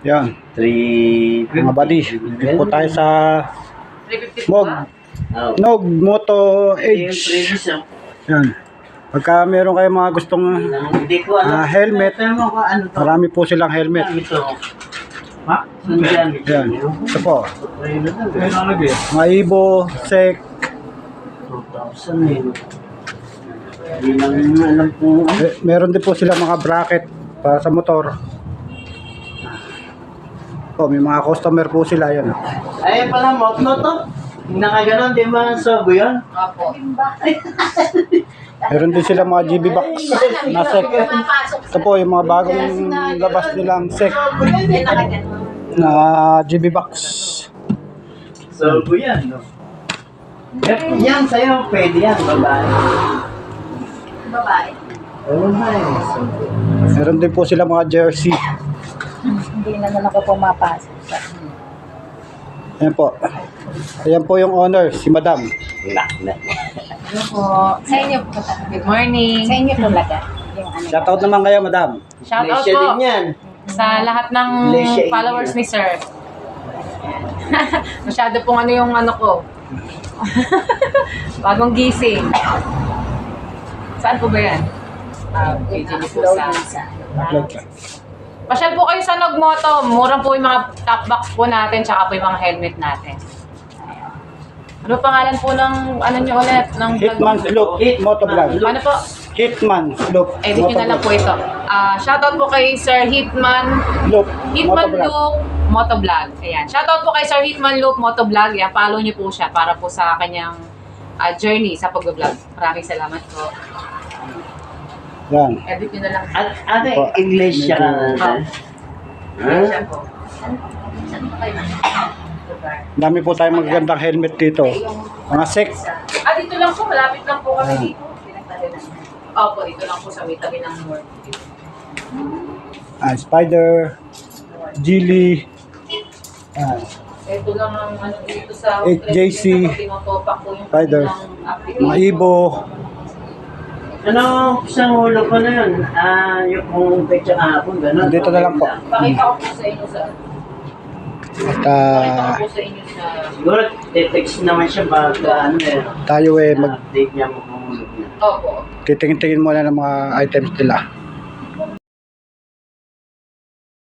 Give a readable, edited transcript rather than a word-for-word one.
Yan. 350. Mga buddy. Dito po tayo sa 350 Mog. Oh. Nog Moto Yung Edge. previous, oh. Yan. Pagka meron kayo mga gustong Hindi ko alam. helmet. Tama ko ano to. marami po silang helmet. Ito. Ha? Saan Yan. Ito po. Ayun na lang. Mga Ibo, Sek. 2,000 eh. Hindi lang alam kung ano. Meron din po silang mga bracket para sa motor. Oh, may mga customer po sila yan. Ay pala, motno to. Nakaganon, di ba? Sobo yun? Opo. Meron din sila mga GB box na Sek. Ito po yung mga bagong labas nilang Sek na GB box. Sobo yan, no? Yan sa'yo, pwede yan, babae. Babae. Oo nga eh, sobo. Meron din po sila mga jersey. Hindi naman ako pumapasok sa Ayan po. Ayan po yung owner, si Madam. Ano po? Sa inyo po. Good morning. Sa inyo po laga. Yung ano. Shoutout naman kayo, Madam. Shoutout Malaysia po din yan. sa lahat ng Malaysia, followers India. ni Sir. Masyado pong ano yung ano ko. Bagong gising. Saan po ba yan? PG po sa... Upload ka. Pasyal po kayo sa Nogmoto. Murang po yung mga top box po natin, tsaka po yung mga helmet natin. Ayan. Ano pangalan po ng ano nyo ulit? Ng Hitman Loop Motovlog. Ano po? Hitman Loop Edit nyo na lang po ito. Shoutout po kay Sir Hitman Loop Hitman Motovlog. Loop Motovlog. Ayan. Shoutout po kay Sir Hitman Loop Motovlog. Ayan, follow nyo po siya para po sa kanyang journey sa pag-vlog. Maraming salamat po. Yan. Edit nyo na lang. At ate, English siya ka natin. Siya po. Saan po kayo? Lugar. Dami po tayong magagandang helmet dito. Mga Sek. Dito lang po. Malapit lang po kami dito. Opo, dito lang po sa may tabi ng North. Spider. Geely. Yan. Ito lang ang ano dito sa 8JC, tinutupak po yung Spider. kanilang application. Mga Ibo. Ano, isang ulo ko na yun. Yung kung pecha kahapon, gano'n. Dito na lang po. Pakita ko po sa inyo sa... At Pakita ko po sa inyo sa... Siguro, text naman siya bago ano eh. tayo Update niya mo kung ulo niya. Opo. titingin-tingin muna ng mga items nila.